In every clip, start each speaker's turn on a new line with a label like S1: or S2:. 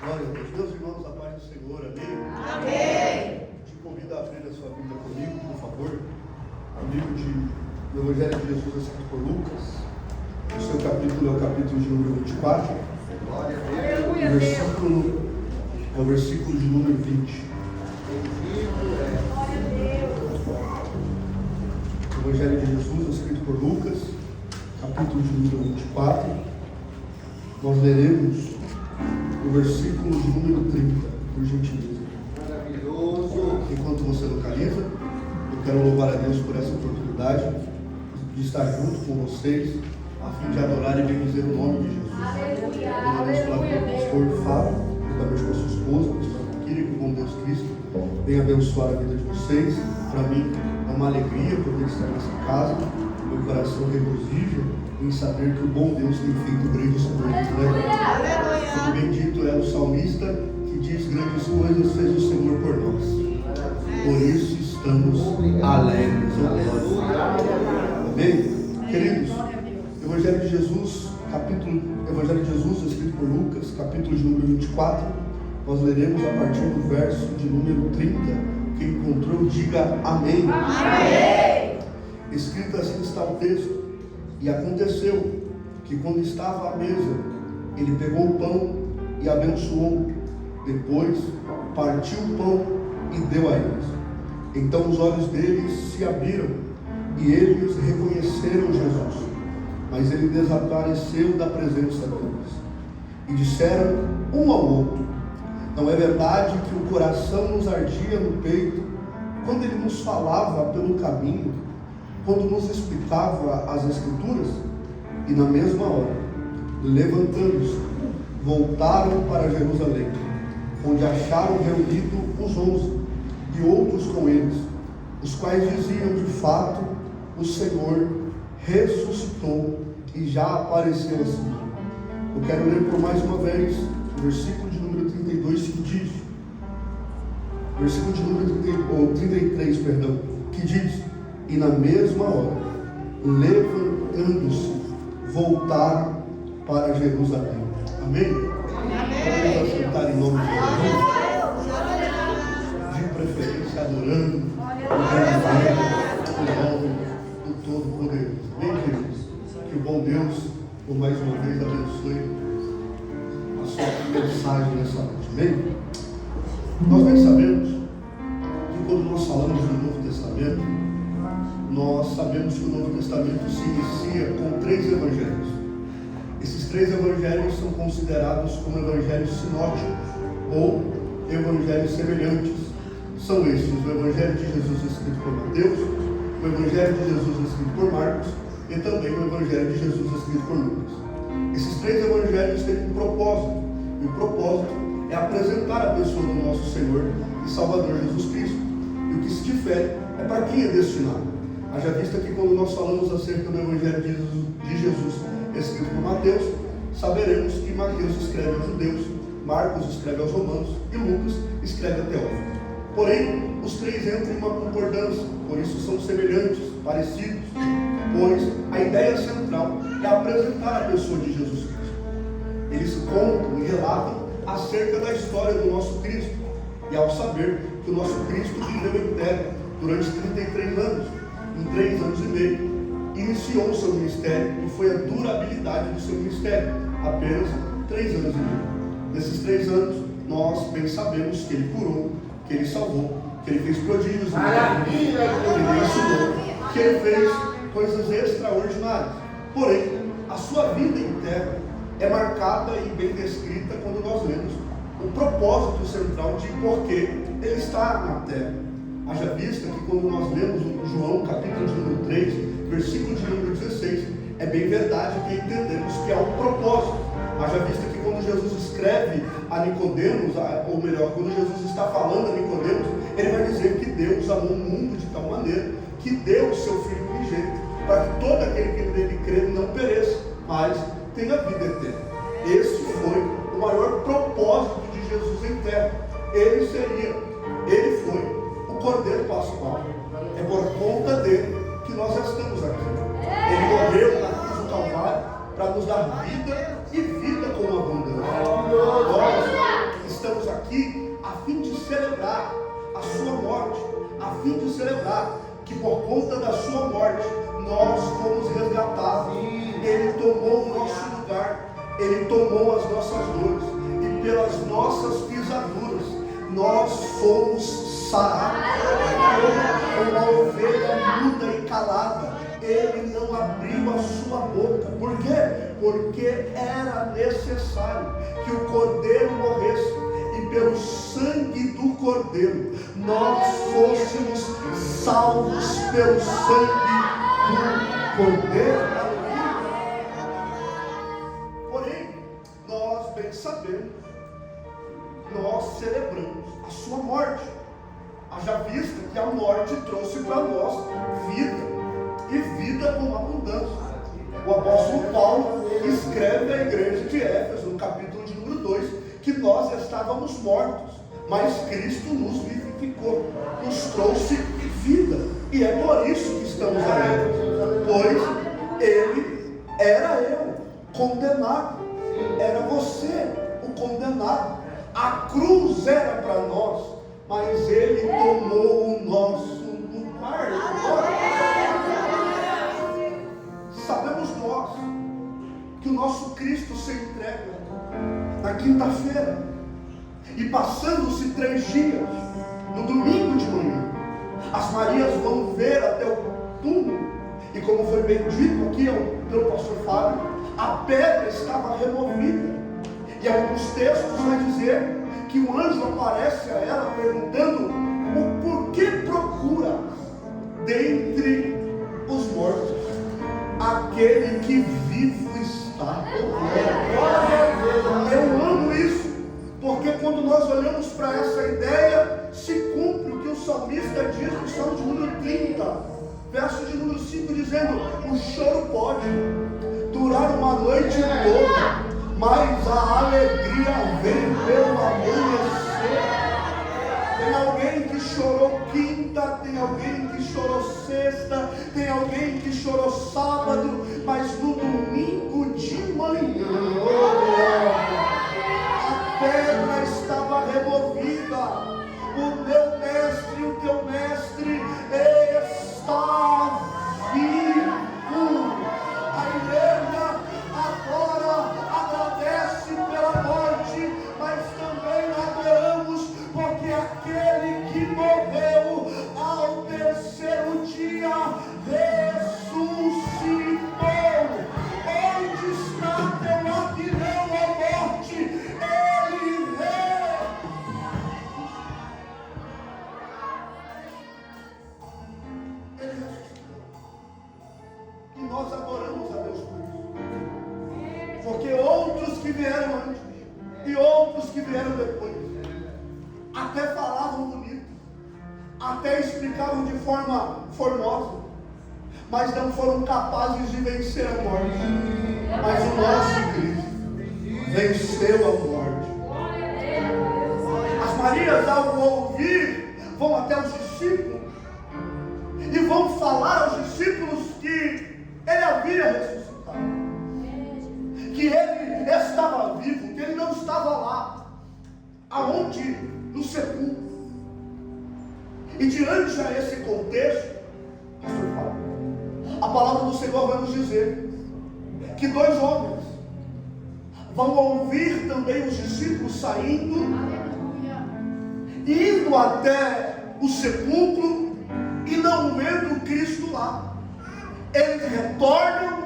S1: Glória a Deus. Meus irmãos, a paz do Senhor, amém?
S2: Amém.
S1: Te convido a abrir a sua Bíblia comigo, por favor. O livro do Evangelho de Jesus escrito por Lucas. O seu capítulo é o capítulo de número 24.
S2: Glória a Deus.
S1: É o versículo de número 20. O Evangelho de Jesus escrito por Lucas, capítulo de número 24. Nós leremos o versículo de número 30, por gentileza.
S2: Maravilhoso.
S1: Enquanto você localiza, eu quero louvar a Deus por essa oportunidade de estar junto com vocês, a fim de adorar e bendizer o nome de Jesus.
S2: Aleluia.
S1: Louvo a Deus pela vida do pastor Fábio, juntamente com a sua esposa, pastor Kira, que o bom Deus Cristo venha abençoar a vida de vocês. Para mim é uma alegria poder estar nessa casa. Meu coração regozija em saber que o bom Deus tem feito grandes coisas, né? Bendito é o salmista que diz: grandes coisas fez o Senhor por nós. Por isso estamos alegres. Amém? Queridos, Evangelho de Jesus, Evangelho de Jesus, escrito por Lucas, capítulo de número 24. Nós leremos a partir do verso de número 30. Quem encontrou, diga amém.
S2: Amém.
S1: Escrito assim está o texto. E aconteceu que quando estava à mesa, ele pegou o pão e abençoou. Depois partiu o pão e deu a eles. Então os olhos deles se abriram e eles reconheceram Jesus. Mas ele desapareceu da presença deles. E disseram um ao outro: não é verdade que o coração nos ardia no peito quando ele nos falava pelo caminho, quando nos explicava as Escrituras? E na mesma hora, levantando-se, voltaram para Jerusalém, onde acharam reunidos os 11 e outros com eles, os quais diziam: de fato, o Senhor ressuscitou e já apareceu assim. Eu quero ler por mais uma vez o versículo de número 32 que diz, versículo de número 33, perdão, que diz: e na mesma hora, levantando-se, voltaram para Jerusalém. Amém? Vamos assentar em nome de Jesus. De preferência, adorando o nome do Todo-Poderoso. Amém, queridos? Que o bom Deus, por mais uma vez, abençoe a sua mensagem nessa noite. Amém? Nós bem sabemos que quando nós falamos do Novo Testamento, nós sabemos que o Novo Testamento se inicia com 3 evangelhos. Esses 3 evangelhos são considerados como evangelhos sinóticos ou evangelhos semelhantes. São esses: o Evangelho de Jesus escrito por Mateus, o Evangelho de Jesus escrito por Marcos e também o Evangelho de Jesus escrito por Lucas. Esses 3 evangelhos têm um propósito, e o propósito é apresentar a pessoa do nosso Senhor e Salvador Jesus Cristo. E o que se difere é para quem é destinado. Haja vista que quando nós falamos acerca do Evangelho de Jesus escrito por Mateus, saberemos que Mateus escreve aos judeus, Marcos escreve aos romanos e Lucas escreve a Teófilo. Porém, os 3 entram em uma concordância, por isso são semelhantes, parecidos, pois a ideia central é apresentar a pessoa de Jesus Cristo. Eles contam e relatam acerca da história do nosso Cristo, e ao saber que o nosso Cristo viveu em terra durante 33 anos, em 3 anos e meio, iniciou o seu ministério, e foi a durabilidade do seu ministério, apenas 3 anos e meio. Nesses 3 anos, nós bem sabemos que ele curou, que ele salvou, que ele fez prodígios, que ele ensinou, que ele fez coisas extraordinárias. Porém, a sua vida em terra é marcada e bem descrita quando nós lemos o propósito central de por que ele está na terra. Haja vista que quando nós lemos João, capítulo de número 3, versículo de número 16, é bem verdade que entendemos que há um propósito. Haja vista que quando Jesus escreve a Nicodemos, ou melhor, quando Jesus está falando a Nicodemos, ele vai dizer que Deus amou o mundo de tal maneira que deu o seu Filho unigênito, para que todo aquele que nele crer não pereça, mas tenha vida eterna. Esse foi o maior propósito de Jesus em terra. Ele foi o Cordeiro Pascual. É por conta dele que nós estamos aqui. Ele morreu na cruz do Calvário para nos dar vida e vida com abundância. fim de celebrar que por conta da sua morte nós fomos resgatados. Ele tomou o nosso lugar, Ele tomou as nossas dores, e pelas nossas pisaduras nós fomos sarados. Como uma ovelha muda e calada, Ele não abriu a sua boca. Por quê? Porque era necessário que o Cordeiro morresse, e pelo sangue do Cordeiro nós fôssemos salvos pelo sangue do Cordeiro. Porém, nós bem sabemos, nós celebramos a sua morte, haja vista que a morte trouxe para nós vida, e vida com abundância. O apóstolo Paulo escreve à igreja de Éfeso, no capítulo de número 2, que nós estávamos mortos, mas Cristo nos vivificou, nos trouxe vida, e é por isso que estamos alegres, pois Ele era eu, condenado, era você, o condenado. A cruz era para nós, mas Ele tomou o nosso lugar. Sabemos nós que o nosso Cristo se entrega na quinta-feira, e passando-se 3 dias, no domingo de manhã, as Marias vão ver até o túmulo, e como foi bem dito aqui pelo pastor Fábio, a pedra estava removida, e alguns textos vai dizer que o anjo aparece a ela perguntando o porquê procura dentre os mortos aquele que vivo está. Eu amo isso, porque quando nós olhamos para essa ideia, se cumpre o que o salmista diz no Salmo de número 30, verso de número 5, dizendo: o choro pode durar uma noite toda, mas a alegria vem pelo amanhecer. Tem alguém que chorou quinta, tem alguém que chorou sexta, tem alguém que chorou sábado, mas no domingo de manhã a pedra estava removida. O meu mestre, o teu mestre está vivo. A igreja agora agradece pela morte, mas também adoramos porque aquele que morreu ao terceiro dia ressuscitou. Onde está teu aguilhão, ó morte? Ele ressuscitou. E nós adoramos a Deus por isso, porque outros que vieram antes e outros que vieram depois até falavam bonito, até explicavam de forma formosa, mas não foram capazes de vencer a morte. Mas o nosso Cristo venceu a morte. As Marias, ao ouvir, vão até os discípulos e vão falar aos discípulos que Ele havia ressuscitado, que Ele estava vivo, que Ele não estava lá, aonde? No sepulcro. E diante a esse contexto, a palavra do Senhor vai nos dizer que 2 homens vão ouvir também os discípulos saindo, indo até o sepulcro e não vendo Cristo lá. Eles retornam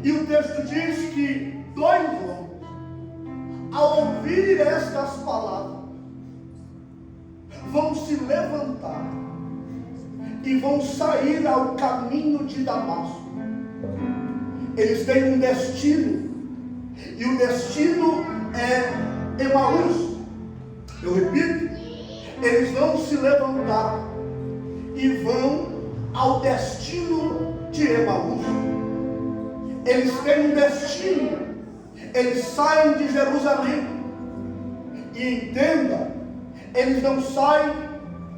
S1: e o texto diz que 2 homens, ao ouvir estas palavras, vão se levantar e vão sair ao caminho de Damasco. Eles têm um destino, e o destino é Emaús. Eu repito, eles vão se levantar e vão ao destino de Emaús. Eles têm um destino, eles saem de Jerusalém, e entenda, eles não saem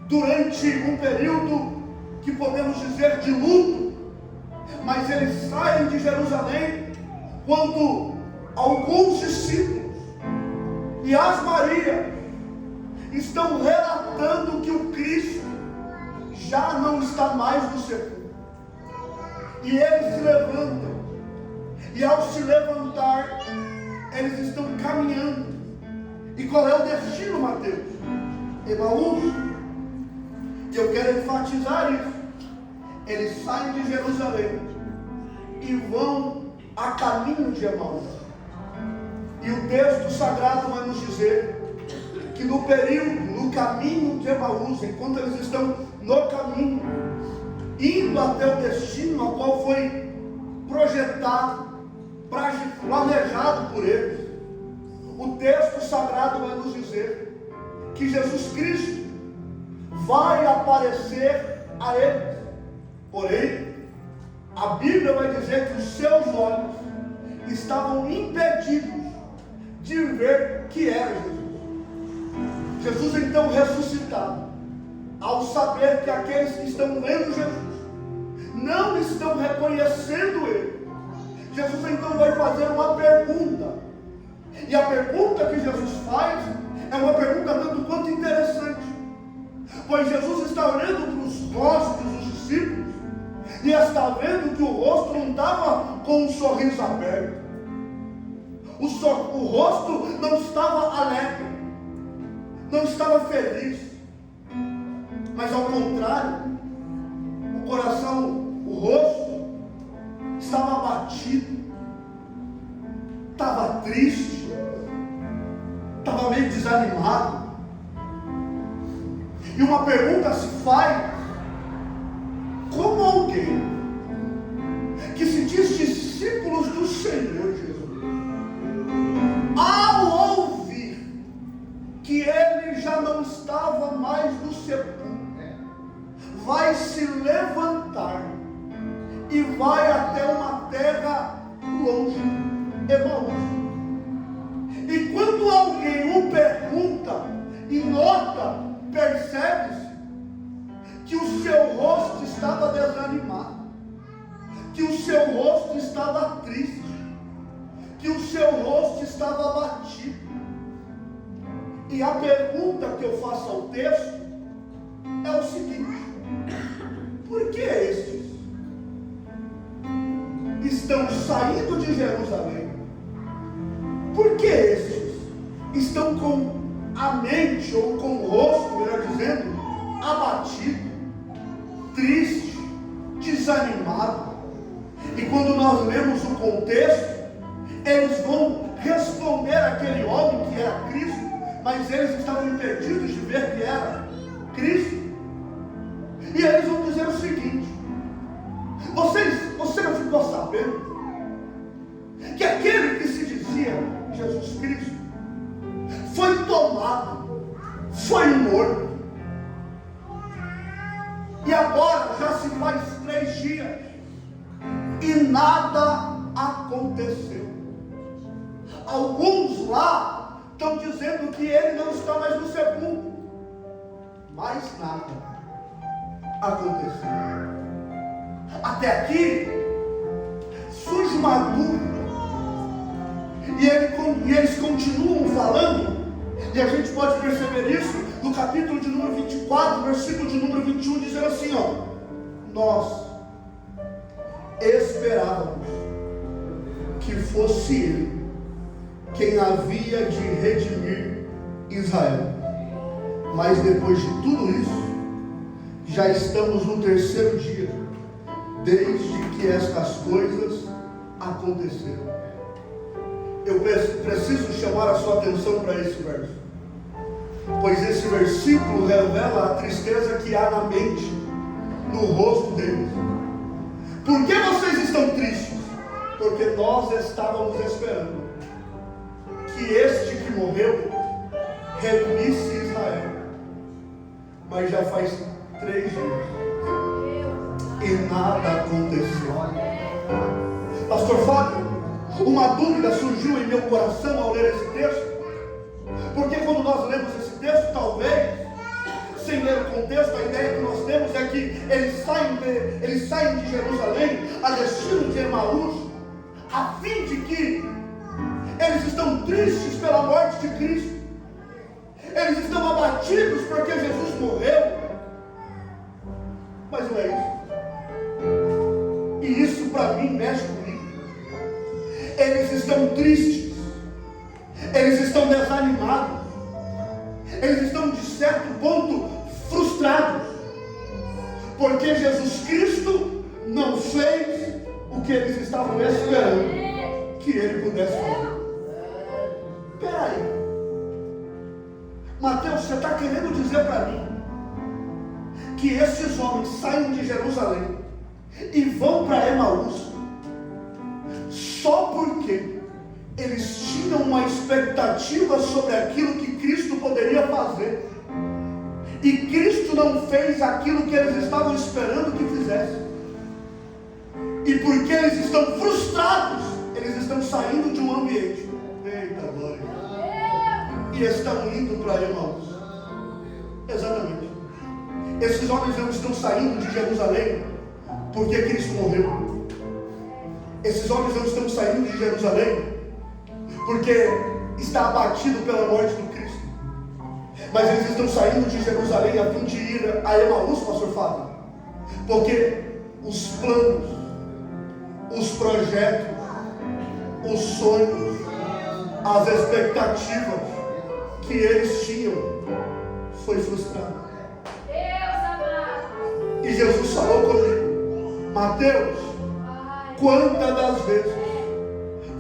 S1: durante um período que podemos dizer de luto, mas eles saem de Jerusalém quando alguns discípulos e as Marias estão relatando que o Cristo já não está mais no sepulcro. E eles se levantam. E ao se levantar, eles estão caminhando. E qual é o destino, Mateus? Emaús. E eu quero enfatizar isso. Eles saem de Jerusalém e vão a caminho de Emaús. E o texto sagrado vai nos dizer que no período, no caminho de Emaús, enquanto eles estão no caminho, indo até o destino ao qual foi projetado, planejado por eles, o texto sagrado vai nos dizer que Jesus Cristo vai aparecer a eles. Porém, a Bíblia vai dizer que os seus olhos estavam impedidos de ver que era Jesus. Jesus então ressuscitado, ao saber que aqueles que estão vendo Jesus não estão reconhecendo Ele, Jesus então vai fazer uma pergunta. E a pergunta que Jesus faz é uma pergunta tanto quanto interessante, pois Jesus está olhando para os rostos dos discípulos e está vendo que o rosto não estava com um sorriso aberto, o rosto não estava alegre, não estava feliz, mas ao contrário, o coração, o rosto estava abatido, estava triste, estava meio desanimado. E uma pergunta se faz: como alguém que se diz discípulos do Senhor Jesus, ao ouvir que Ele já não estava mais no sepulcro, vai se levantar e vai até uma terra longe, Emaús. E quando alguém o pergunta e nota, percebe-se que o seu rosto estava desanimado, que o seu rosto estava triste, que o seu rosto estava abatido. E a pergunta que eu faço ao texto é o seguinte: por que estes estão saindo de Jerusalém? Por que estes estão com a mente, ou com o rosto, melhor dizendo, abatido, triste, desanimado? E quando nós lemos o contexto, eles vão responder àquele homem que era Cristo, mas eles estavam impedidos de ver que era Cristo. E eles vão dizer o seguinte: você não ficou sabendo que aquele que se dizia Jesus Cristo foi tomado, foi morto, e agora já se faz 3 dias e nada aconteceu? Alguns lá estão dizendo que ele não está mais no sepulcro, mas nada aconteceu. Até aqui surge uma dúvida, e eles continuam falando, e a gente pode perceber isso no capítulo de número 24, versículo de número 21, dizendo assim: nós esperávamos que fosse ele quem havia de redimir Israel, mas depois de tudo isso, já estamos no 3º dia desde que estas coisas aconteceram. Eu preciso chamar a sua atenção para esse verso, pois esse versículo revela a tristeza que há na mente, no rosto deles. Por que vocês estão tristes? Porque nós estávamos esperando que este que morreu remisse Israel, mas já faz 3 dias e nada aconteceu. Pastor Fábio, uma dúvida surgiu em meu coração ao ler esse texto, porque quando nós lemos esse texto, talvez, sem ler o contexto, a ideia que nós temos é que eles saem de Jerusalém a destino de Emaús, a fim de que eles estão tristes pela morte de Cristo, eles estão abatidos porque Jesus morreu, Eles estão desanimados. Eles estão, de certo ponto, frustrados. Porque Jesus Cristo não fez o que eles estavam esperando que Ele pudesse fazer. Espera aí. Mateus, você está querendo dizer para mim que esses homens saem de Jerusalém e vão para Emaús só porque eles tinham uma expectativa sobre aquilo que Cristo poderia fazer, e Cristo não fez aquilo que eles estavam esperando que fizesse, e porque eles estão frustrados, eles estão saindo de um ambiente, eita glória, e estão indo para Emaús? Exatamente. Esses homens não estão saindo de Jerusalém porque Cristo morreu. Esses homens não estão saindo de Jerusalém porque está abatido pela morte do Cristo. Mas eles estão saindo de Jerusalém a fim de ir a Emaús, pastor Fábio, porque os planos, os projetos, os sonhos, as expectativas que eles tinham foi frustrado. E Jesus falou comigo: Mateus, quantas das vezes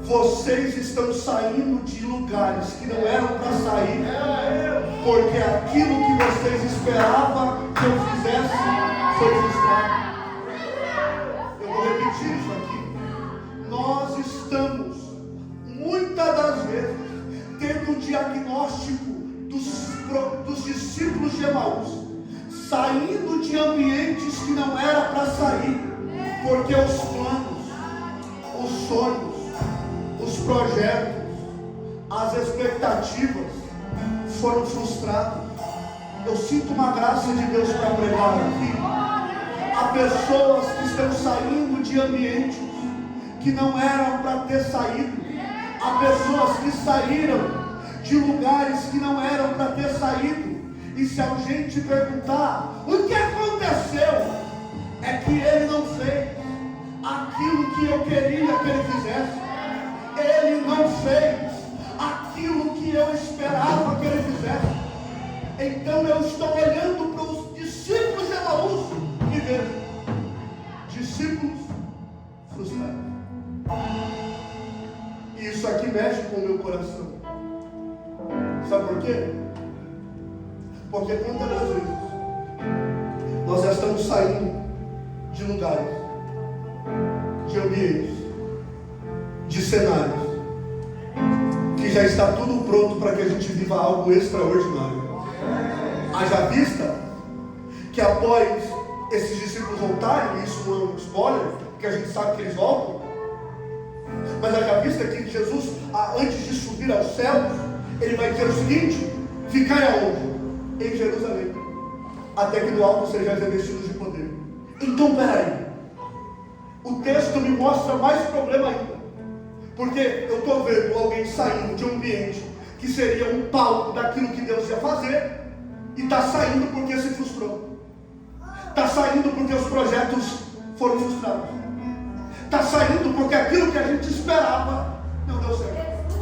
S1: vocês estão saindo de lugares que não eram para sair, porque aquilo que vocês esperavam que eu fizesse foi frustrado? Eu vou repetir isso aqui. Nós estamos, muitas das vezes, tendo um diagnóstico dos discípulos de Emaús, saindo de ambientes que não era para sair, porque os planos, os sonhos, os projetos, as expectativas foram frustrados. Eu sinto uma graça de Deus para pregar aqui. Há pessoas que estão saindo de ambientes que não eram para ter saído. Há pessoas que saíram de lugares que não eram para ter saído. E se a gente perguntar o que aconteceu, é que ele não fez aquilo que eu queria que ele fizesse. Ele não fez aquilo que eu esperava que ele fizesse. Então eu estou olhando para os discípulos de Emaús e vejo discípulos frustrados. E isso aqui mexe com o meu coração. Sabe por quê? Porque quantas das vezes nós já estamos saindo de lugares, de ambientes, de cenários, que já está tudo pronto para que a gente viva algo extraordinário. Haja vista que após esses discípulos voltarem, isso não é um spoiler, porque a gente sabe que eles voltam, mas haja vista que Jesus, antes de subir aos céus, ele vai dizer o seguinte: ficai aonde? Em Jerusalém, até que do alto sejais revestidos de poder. Então peraí, o texto me mostra mais problema ainda, porque eu estou vendo alguém saindo de um ambiente que seria um palco daquilo que Deus ia fazer, e está saindo porque se frustrou, está saindo porque os projetos foram frustrados, está saindo porque aquilo que a gente esperava não deu certo.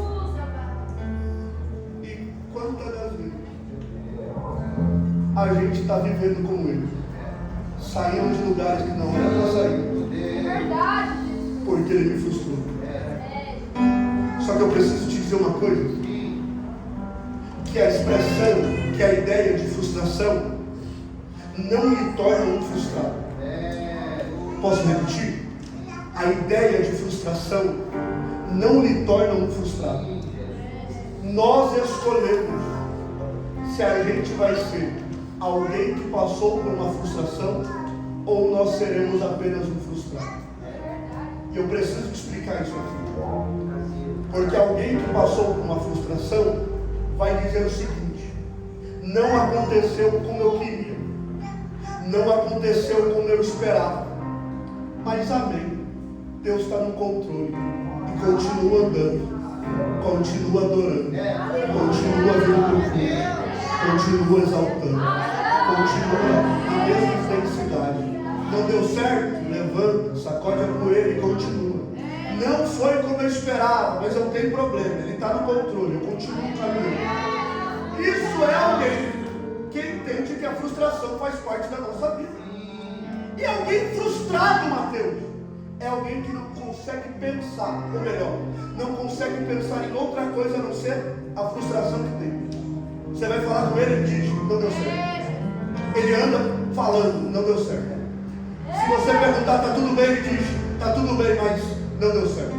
S1: E quantas das vezes a gente está vivendo como ele, saindo de lugares que não era para sair, porque ele me frustrou. Só que eu preciso te dizer uma coisa, que a expressão, que a ideia de frustração não lhe torna um frustrado. Posso repetir? A ideia de frustração não lhe torna um frustrado. Nós escolhemos se a gente vai ser alguém que passou por uma frustração ou nós seremos apenas um frustrado. E eu preciso explicar isso aqui, porque alguém que passou por uma frustração vai dizer o seguinte: não aconteceu como eu queria, não aconteceu como eu esperava, mas amém, Deus está no controle e continua andando, continua adorando, continua vendo o culto, continua exaltando, continua na mesma intensidade. Não deu certo? Levanta, sacode a poeira e continua. Não foi como eu esperava, mas eu tenho problema. Ele está no controle, eu continuo caminhando. Isso é alguém que entende que a frustração faz parte da nossa vida. E alguém frustrado, Mateus, é alguém que não consegue pensar, ou melhor, não consegue pensar em outra coisa a não ser a frustração que tem. Você vai falar com ele, ele diz, não deu certo. Ele anda falando, não deu certo. Se você perguntar, está tudo bem, ele diz, está tudo bem, mas não deu certo.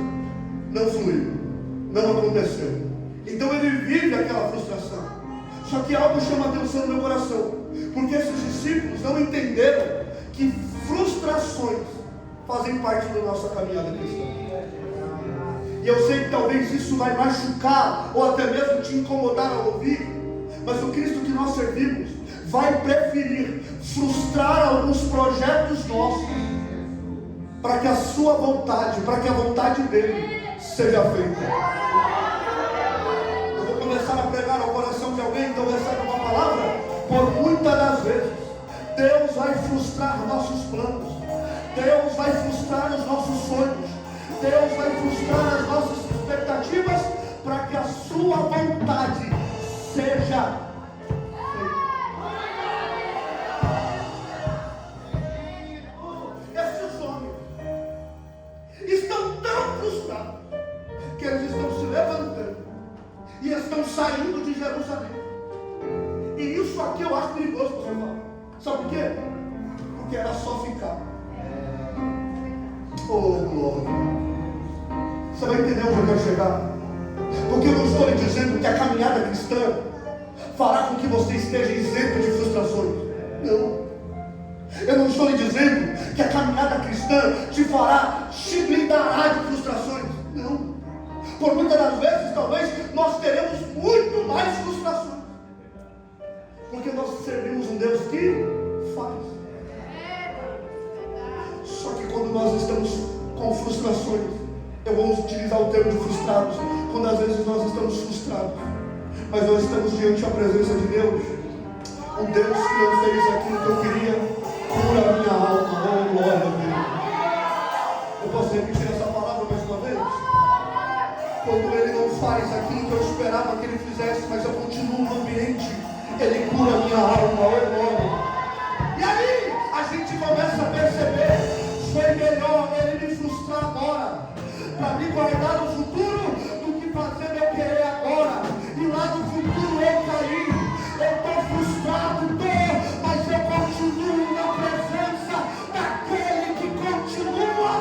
S1: Não fluiu, não aconteceu. Então ele vive aquela frustração. Só que algo chama atenção no meu coração, porque esses discípulos não entenderam que frustrações fazem parte da nossa caminhada cristã. E eu sei que talvez isso vai machucar ou até mesmo te incomodar ao ouvir, mas o Cristo que nós servimos vai preferir frustrar alguns projetos nossos para que a sua vontade, para que a vontade dele seja feita. Eu vou começar a pregar ao coração de alguém, então recebe uma palavra. Por muitas das vezes Deus vai frustrar nossos planos, Deus vai frustrar os nossos sonhos, Deus vai frustrar as nossas expectativas para que a sua vontade seja feita. Esses homens estão tão frustrados que eles estão se levantando e estão saindo de Jerusalém. E isso aqui eu acho perigoso para você falar. Sabe por quê? Porque era só ficar. Oh, glória. Você vai entender onde eu quero chegar? Porque eu não estou lhe dizendo que a caminhada cristã fará com que você esteja isento de frustrações. Não. Eu não estou lhe dizendo que a caminhada cristã te blindará de frustrações. Não. Por muitas das vezes, talvez, nós teremos muito mais frustrações. Porque nós servimos um Deus que faz. Só que quando nós estamos com frustrações, eu vou utilizar o termo de frustrados, quando às vezes nós estamos frustrados, mas nós estamos diante da presença de Deus, um Deus que não fez aquilo que eu queria, cura a minha alma, oh glória a Deus. Eu posso repetir essa palavra mais uma vez? Quando Ele não faz aquilo que eu esperava que Ele fizesse, mas eu continuo no ambiente, Ele cura a minha alma, oh glória. E aí, a gente começa a perceber, foi melhor Ele me frustrar agora, para me guardar no futuro, do que fazer meu querer agora. E lá no futuro eu caí, eu estou frustrado, mas eu continuo na presença daquele que continua.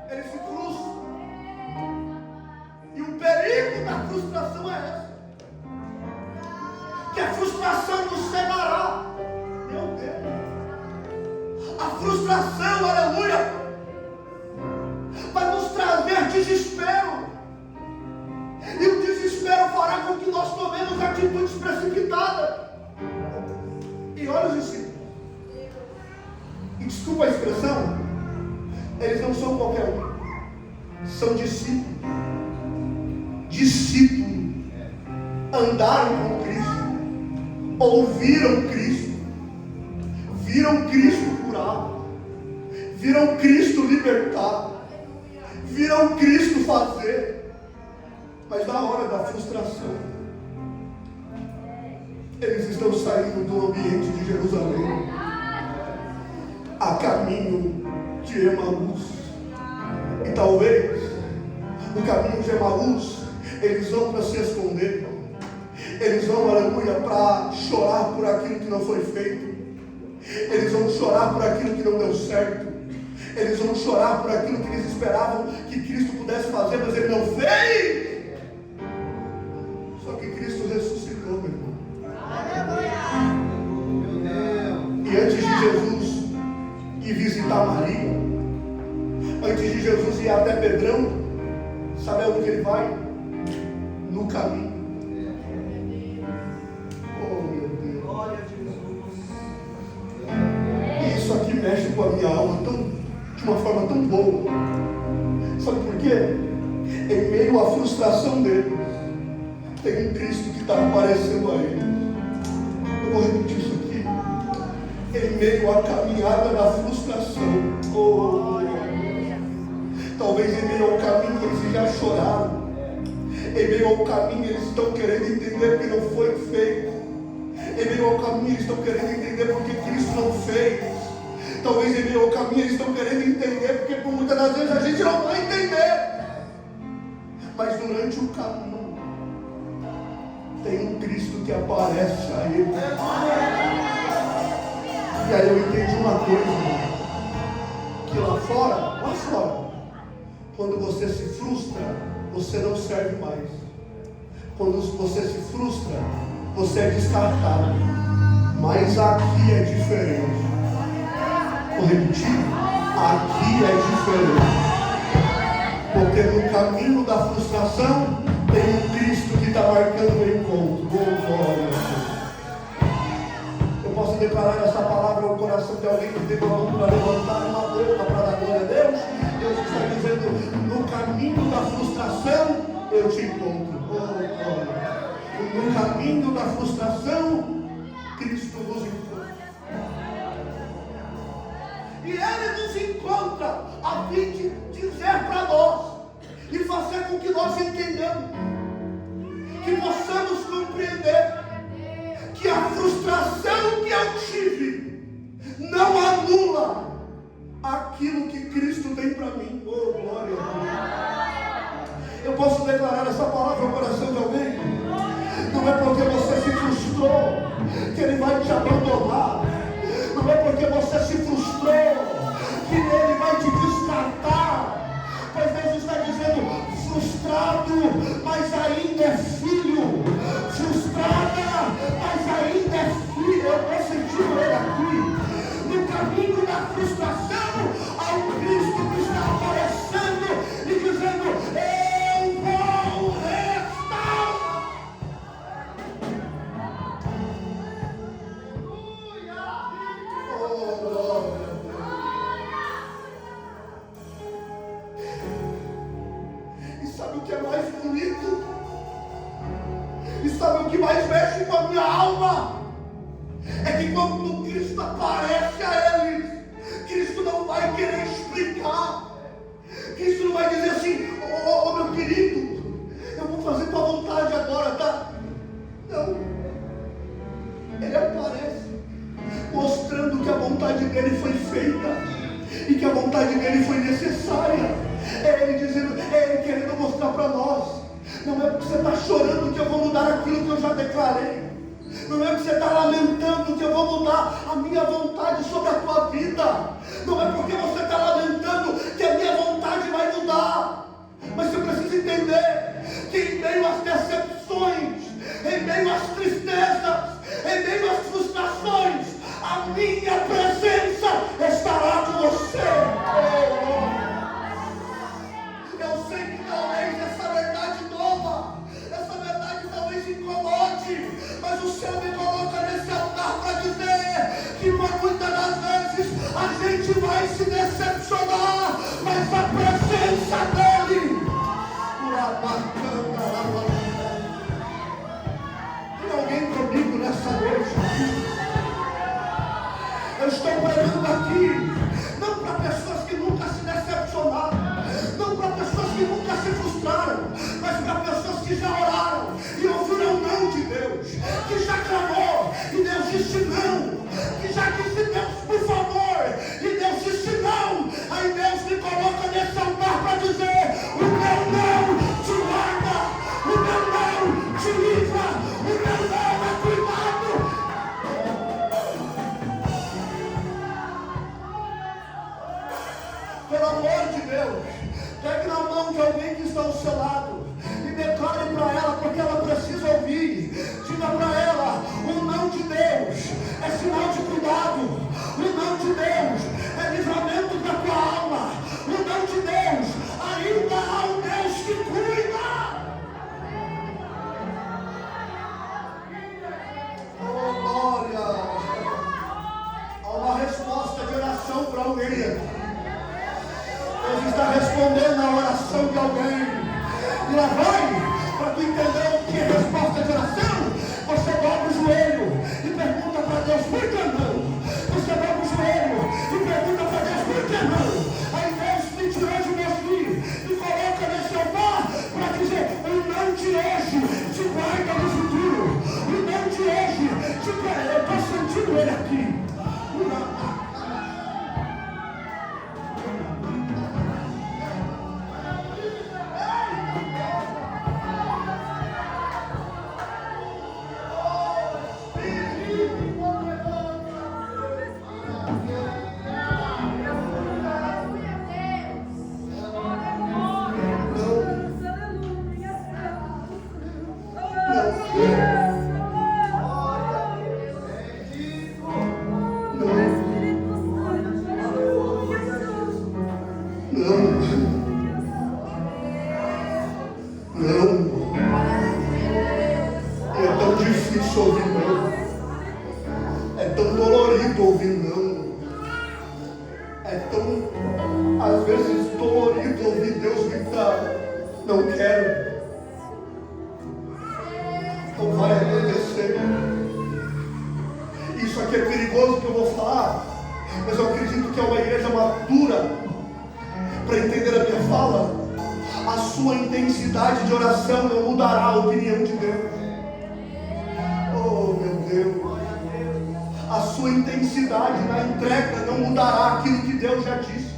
S1: Ele se frustra. E o perigo da frustração é essa. Que a frustração nos cegará. Meu Deus. A frustração, aleluia, vai nos trazer desespero. E o desespero fará com que nós tomemos atitudes precipitadas. E olha os discípulos. E desculpa a expressão, eles não são qualquer um. São discípulos. Discípulos. Andaram com Cristo. Ouviram Cristo. Viram Cristo curar. Viram Cristo libertar. Viram Cristo fazer. Mas na hora da frustração, eles estão saindo do ambiente de Jerusalém a caminho de Emaús. E talvez no caminho de Emaús eles vão para se esconder. Eles vão, aleluia, para chorar por aquilo que não foi feito. Eles vão chorar por aquilo que não deu certo. Eles vão chorar por aquilo que eles esperavam que Cristo pudesse fazer, mas Ele não fez. Só que Cristo ressuscitou, meu irmão. E antes de Jesus ir visitar Maria, antes de Jesus ir até Pedrão, sabe aonde que ele vai? No caminho. Oh, meu Deus. E isso aqui mexe com a minha alma de uma forma tão boa. Sabe por quê? Em meio à frustração dele, tem um Cristo que está aparecendo a ele. Eu vou repetir isso aqui. Em em meio à caminhada da frustração. Talvez em meio ao caminho eles já choraram. Em meio ao caminho eles estão querendo entender que não foi feito. Em meio ao caminho eles estão querendo entender porque Cristo não fez. Talvez em meio ao caminho eles estão querendo entender porque por muitas das vezes a gente não vai entender. Mas durante o caminho tem um Cristo que aparece a ele. E aí eu entendi uma coisa, que lá fora, quando você se frustra, você não serve mais. Quando você se frustra, você é descartado. Mas aqui é diferente. Vou repetir, aqui é diferente. Porque no caminho da frustração tem um Cristo que está marcando o encontro. Glória a Deus. Eu posso declarar essa palavra ao coração de alguém que tem uma mão para levantar uma boca para dar glória a Deus. Deus está dizendo, no caminho da frustração eu te encontro. No caminho da frustração Cristo nos encontra. E Ele nos encontra a fim de dizer para nós e fazer com que nós entendamos, que possamos compreender que a frustração que eu tive não anula aquilo que Cristo tem para mim. Oh, glória a Deus. Eu posso declarar essa palavra no coração de alguém? Não é porque você se frustrou que Ele vai te abandonar. Não é porque você se frustrou que Ele vai te descartar. Pois Deus está dizendo, frustrado, mas ainda é filho. Frustrada, mas ainda é filho. Eu estou sentindo Ele aqui. No caminho da frustração, há um Cristo que está aparecendo e dizendo, eu vou restaurar. Oh, glória. E sabe o que é mais bonito? E sabe o que mais mexe com a minha alma? É que quando Cristo aparece a eles, Cristo não vai querer explicar. Cristo não vai dizer assim, ô meu querido, eu vou fazer tua vontade agora, tá? Não. Ele aparece mostrando que a vontade dele foi feita e que a vontade dele foi necessária. É Ele dizendo, é Ele querendo mostrar para nós. Não é porque você está chorando que eu vou mudar aquilo que eu já declarei. Não é porque você está lamentando que eu vou mudar a minha vontade sobre a tua vida. Não é porque você está lamentando que a minha vontade vai mudar. Mas você precisa entender que em meio às decepções, em meio às tristezas, em meio às frustrações, a minha presença estará com você. Eu sei que talvez essa verdade nova, essa verdade talvez incomode, mas o Senhor me coloca nesse altar para dizer que por muitas das vezes a gente vai se decepcionar, mas a presença dEle, tem alguém comigo nessa noite? Eu estou pregando aqui, não para pessoas que nunca se decepcionaram, não para pessoas que nunca se frustraram, mas para pessoas que já oraram e ouviram não de Deus, que já clamou e Deus disse não, que já disse Deus por favor e Deus disse não. Aí Deus me coloca nesse altar para dizer, o meu não te guarda, o meu não te livra, o meu não é cuidado. Pelo amor de Deus, pegue na mão de alguém que está ao seu lado e declare para ela, porque ela precisa ouvir. Diga para ela, o não de Deus é sinal de cuidado. O não de Deus é livramento da tua alma. O não de Deus, ainda há um Deus que cuida. Oh, glória! Há uma resposta de oração para alguém. Deus está respondendo a oração de alguém. E lá vai, para tu entender o que é resposta de oração, você dobra o joelho e pergunta para Deus, por que não? Você dobra Não quero. Não vai acontecer. Isso aqui é perigoso que eu vou falar, mas eu acredito que é uma igreja madura para entender a minha fala. A sua intensidade de oração não mudará a opinião de Deus. Oh, meu Deus. A sua intensidade na entrega não mudará aquilo que Deus já disse.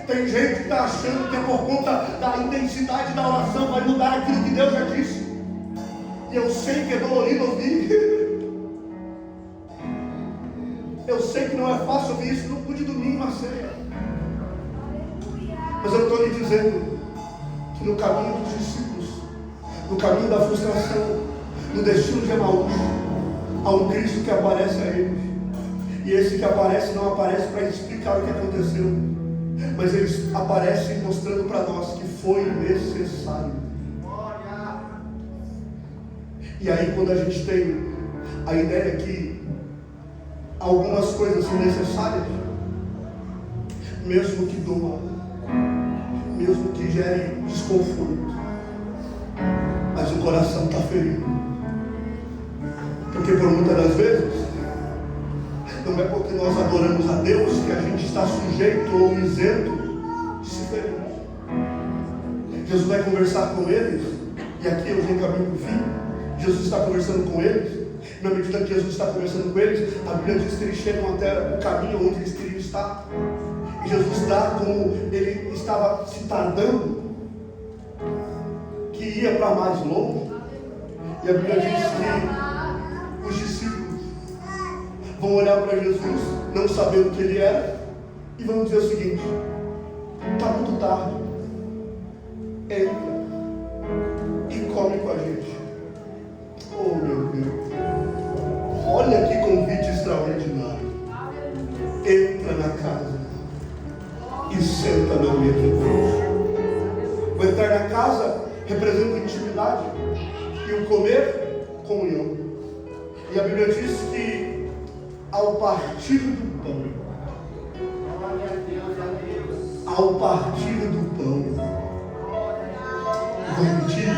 S1: Tem gente que está achando que é por conta da intensidade da oração vai mudar aquilo que Deus já disse. E eu sei que é dolorido ouvir. Eu sei que não é fácil ouvir isso no culto de domingo na ceia. Mas eu estou lhe dizendo que no caminho dos discípulos, no caminho da frustração, no destino de Emaús, há um Cristo que aparece a eles. E esse que aparece não aparece para explicar o que aconteceu, mas eles aparecem mostrando para nós que foi necessário. E aí quando a gente tem a ideia que algumas coisas são necessárias, mesmo que doa, mesmo que gere desconforto, mas o coração está ferido. Porque por muitas das vezes não é porque nós adoramos a Deus que a gente está sujeito ou isento de se ferir. Jesus vai conversar com eles, e aqui eu já encaminho para o fim. Jesus está conversando com eles. Na medida que Jesus está conversando com eles, a Bíblia diz que eles chegam até o caminho onde eles queriam estar. E Jesus dá como ele estava se tardando, que ia para mais longe. E a Bíblia diz que os discípulos vão olhar para Jesus, não sabendo o que ele era, e vão dizer o seguinte: está muito tarde, entra e come com a gente. Oh, meu Deus, olha que convite extraordinário. Entra na casa e senta na mesa conosco. O entrar na casa representa intimidade, e o comer, comunhão. E a Bíblia diz que ao partir do pão, ao partir do pão, vou repetir,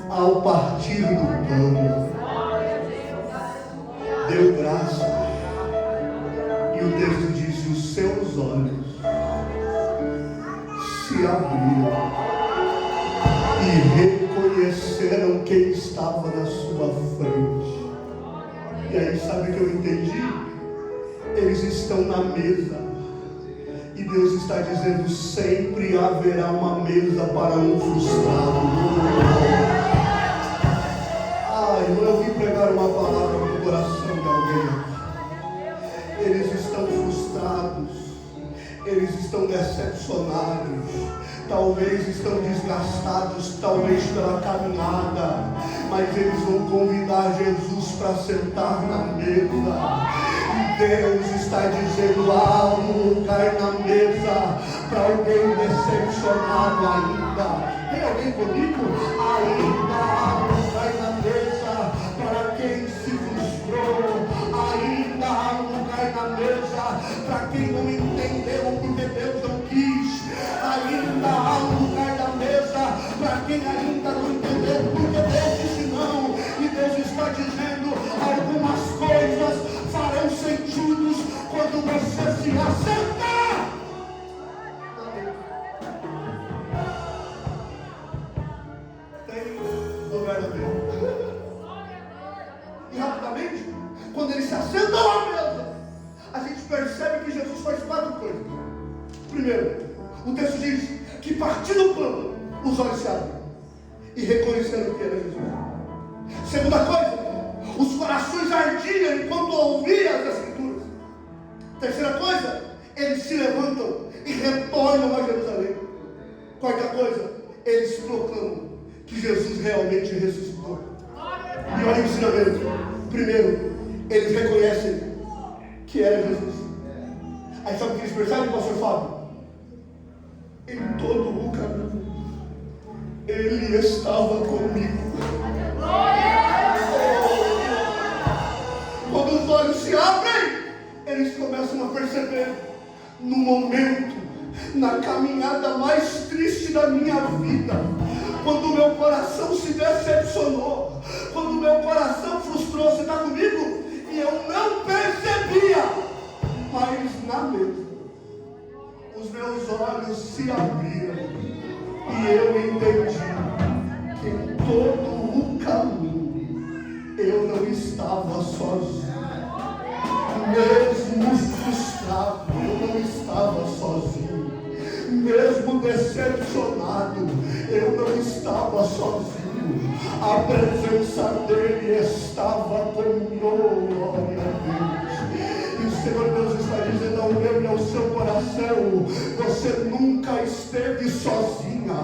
S1: ao partir do pão, deu graça, e o texto diz: os seus olhos se abriram e reconheceram quem estava na sua frente. E aí, sabe o que eu entendi? Eles estão na mesa, e Deus está dizendo: sempre haverá uma mesa para um frustrado. Eu vim pregar uma palavra no coração de alguém. Eles estão frustrados, eles estão decepcionados, talvez estão desgastados, talvez pela caminhada, mas eles vão convidar Jesus para sentar na mesa. E Deus está dizendo: há um lugar na mesa para alguém decepcionado ainda. Tem alguém comigo? Ainda há um lugar na mesa para quem se frustrou. Ainda há um lugar na mesa para quem não entendeu porque Deus não quis. Ainda há um lugar na mesa para quem ainda não entendeu porque Deus disse não. E Deus está dizendo: algumas coisas farão sentido quando você se acertar. Tem lugar na mesa. E rapidamente, quando eles se assentam à mesa, a gente percebe que Jesus faz 4 coisas. Primeiro, o texto diz que partindo do pão, os olhos se abrem e reconheceram que era Jesus. Segunda coisa, os corações ardiam enquanto ouviam as Escrituras. Terceira coisa, eles se levantam e retornam a Jerusalém. Quarta coisa, eles proclamam que Jesus realmente ressuscitou. E olha o ensinamento. Primeiro, eles reconhecem que era Jesus. Aí sabe o que eles percebem, pastor Fábio? Em todo o caminho, Ele estava comigo. Quando os olhos se abrem, eles começam a perceber, no momento, na caminhada mais triste da minha vida, quando o meu coração se decepcionou, quando o meu coração frustrou, você está comigo? E eu não percebia, mas na mesa, os meus olhos se abriram e eu entendi que em todo o caminho eu não estava sozinho. Mesmo frustrado, eu não estava sozinho. Mesmo decepcionado, eu não estava sozinho. A presença dele estava comigo. Glória a Deus. E o Senhor Deus está dizendo ao meu e ao seu coração: você nunca esteve sozinha,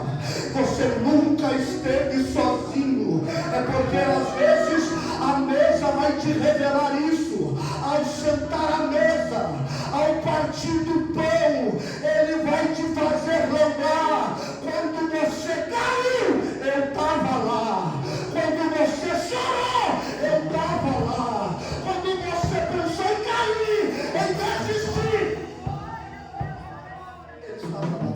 S1: você nunca esteve sozinho. É porque às vezes a mesa vai te revelar isso. Ao sentar à mesa, ao partir do pão, ele vai te fazer lembrar. Quando você caiu, eu estava lá. Quando você chorou, eu estava lá. Quando você pensou em cair, em desistir, ele estava lá.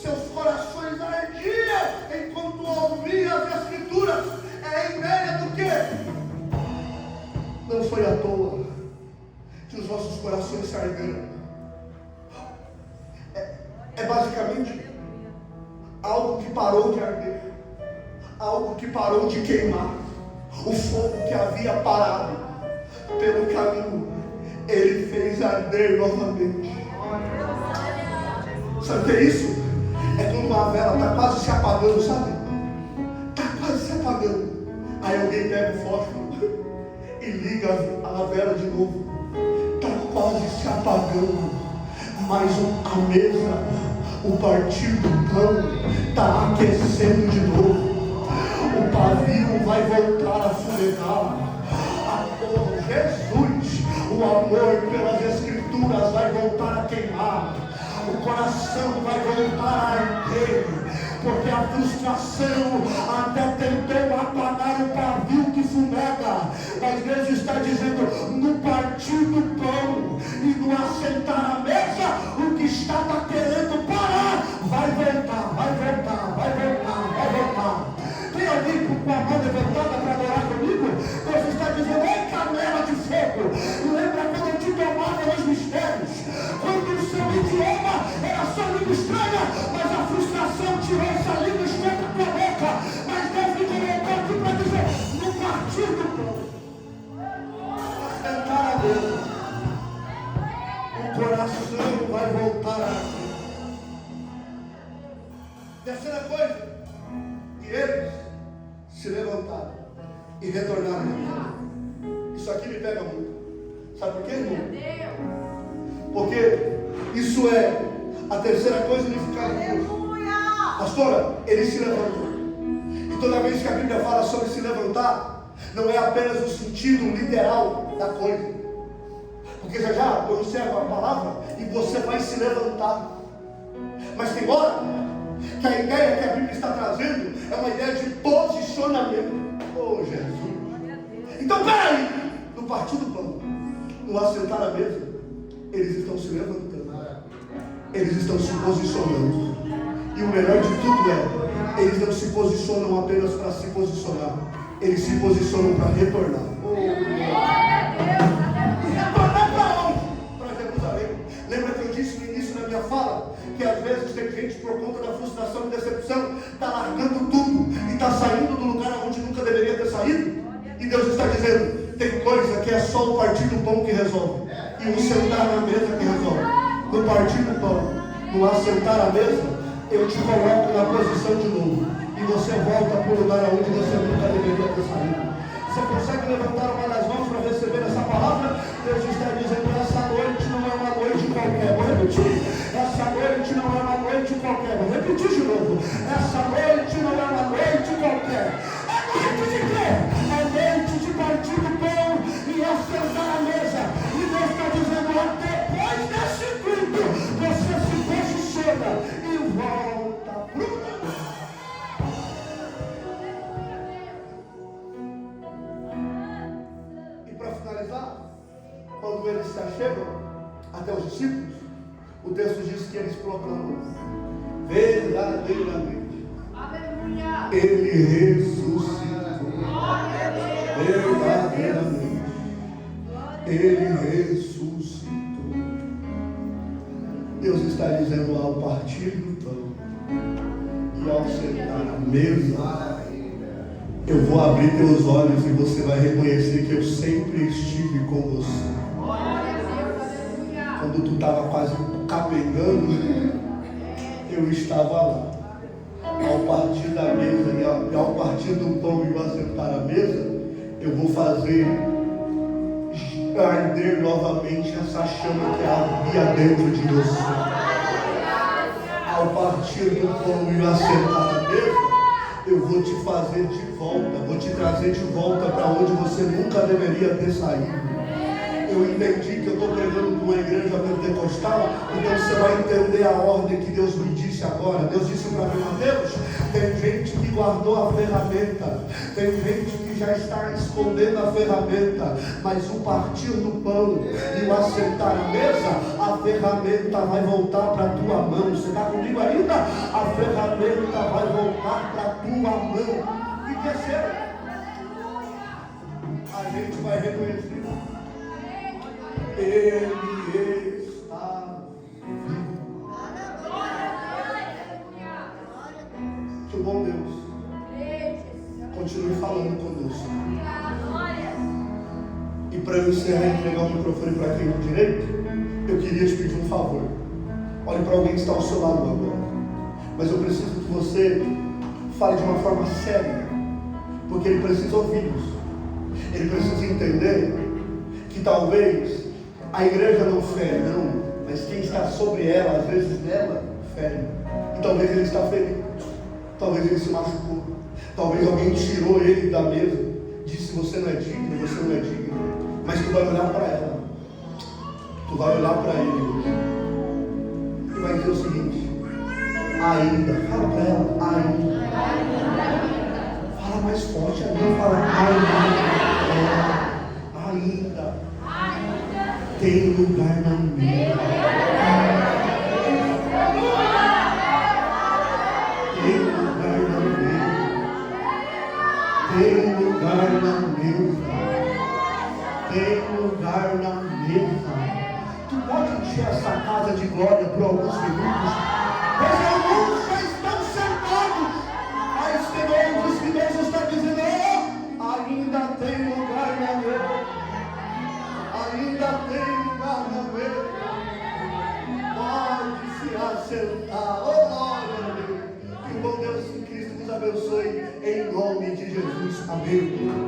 S1: Seus corações ardiam enquanto ouviam as Escrituras. É em média do quê? Não foi à toa que os nossos corações se arderam. É basicamente algo que parou de arder, algo que parou de queimar. O fogo que havia parado pelo caminho, ele fez arder novamente. Sabe o que é isso? É quando uma vela está quase se apagando, sabe? Está quase se apagando. Aí alguém pega o fósforo e liga a vela de novo. Está quase se apagando, mas a mesa, o partir do pão, está aquecendo de novo. O pavio vai voltar a fumegar. Jesus, o amor pelas Escrituras vai voltar a queimar. O coração vai voltar a arder, porque a frustração até tentou apagar o pavio que fumega, mas Deus está dizendo: no partir do pão e no assentar à mesa, o que estava querendo parar vai voltar, vai voltar, vai voltar, vai voltar. Tem alguém com a mão levantada para adorar comigo? Deus está dizendo: ei, canela de fogo, lembra quando eu te tomava nos mistérios, quando o seu idioma era só língua estranha, mas a frustração tirou essa língua estranha da tua boca. Mas Deus me colocou aqui para dizer: no partir do pão, assentar a Deus, o coração vai voltar a si. Terceira coisa, e eles se levantaram e retornaram. Isso aqui me pega muito. Sabe por quê, irmão? Porque isso é a terceira coisa unificada em Deus. Pastora, ele se levantou. E toda vez que a Bíblia fala sobre se levantar, não é apenas o sentido literal da coisa. Porque já eu observo a palavra e você vai se levantar. Mas tem hora que a ideia que a Bíblia está trazendo é uma ideia de posicionamento. Oh, Jesus! Então, peraí, no partir do pão, no assentar à mesa, eles estão se levantando, eles estão se posicionando. E o melhor de tudo é, eles não se posicionam apenas para se posicionar, eles se posicionam para retornar. E retornar para onde? Para Jerusalém. Lembra que eu disse no início da minha fala que às vezes tem gente, por conta da frustração e decepção, está largando tudo e está saindo do lugar onde nunca deveria ter saído? E Deus está dizendo: tem coisa que é só o partir do pão que resolve, e o sentar na mesa que resolve. No partir do pão, no assentar à mesa, eu te coloco na posição de novo, e você volta para o lugar onde você nunca deveria ter saído. Você consegue levantar uma das mãos para receber essa palavra? Deus está dizendo: essa noite não é uma noite qualquer. Vou repetir: essa noite não é uma noite qualquer. Vou repetir de novo: essa noite não é uma noite qualquer. É noite de quê? É noite de partir do pão e assentar à mesa. E Deus está dizendo: depois desse culto, você se posiciona e volta para o lugar. E para finalizar, quando eles se achegam até os discípulos, o texto diz que que eles proclamam. Verdadeiramente.
S2: Aleluia.
S1: Ele ressuscitou. Verdadeiramente. Ele ressuscitou. Deus está dizendo ao partir do pão e ao sentar à mesa, eu vou abrir teus olhos e você vai reconhecer que eu sempre estive com você. Quando tu estava quase capengando, eu estava lá. Ao partir da mesa e ao partir do pão e ao assentar à mesa, eu vou fazer arder novamente essa chama que havia dentro de você. Ao partir do pão e ao assentar à mesa, eu vou te fazer de volta, vou te trazer de volta para onde você nunca deveria ter saído. Eu entendi que eu estou pregando para uma igreja pentecostal, então você vai entender a ordem que Deus me disse agora. Deus disse para mim, Mateus, tem gente que guardou a ferramenta, tem gente que já está escondendo a ferramenta, mas o partir do pão e o assentar à mesa, a ferramenta vai voltar para a tua mão. Você está comigo ainda? A ferramenta vai voltar para a tua mão. E que é seu? A gente vai reconhecer. Ele está vivo. Que o bom Deus continue falando conosco. E para eu encerrar e entregar o microfone para quem do direito, eu queria te pedir um favor. Olhe para alguém que está ao seu lado agora. Mas eu preciso que você fale de uma forma séria, porque ele precisa ouvir isso. Ele precisa entender que talvez a igreja não fere, não, mas quem está sobre ela, às vezes nela, fere. E talvez ele está ferido, talvez ele se machucou, talvez alguém tirou ele da mesa, disse você não é digno, você não é digno, mas tu vai olhar para ela, tu vai olhar para ele hoje, e vai dizer o seguinte: ainda, fala para ela, ainda, fala mais forte ainda, fala ainda. Tem lugar na mesa. Tem lugar na mesa. Tem lugar na mesa. Tem lugar na mesa. Tu pode encher essa casa de glória por alguns minutos, mas alguns já estão sentados. Mas tem outros que Deus está dizendo: ainda tem lugar na mesa. Ainda tem lugar na mesa. Pode se assentar. Oh, glória a Deus. Que o bom Deus em Cristo nos abençoe. Em nome de Jesus. Amém.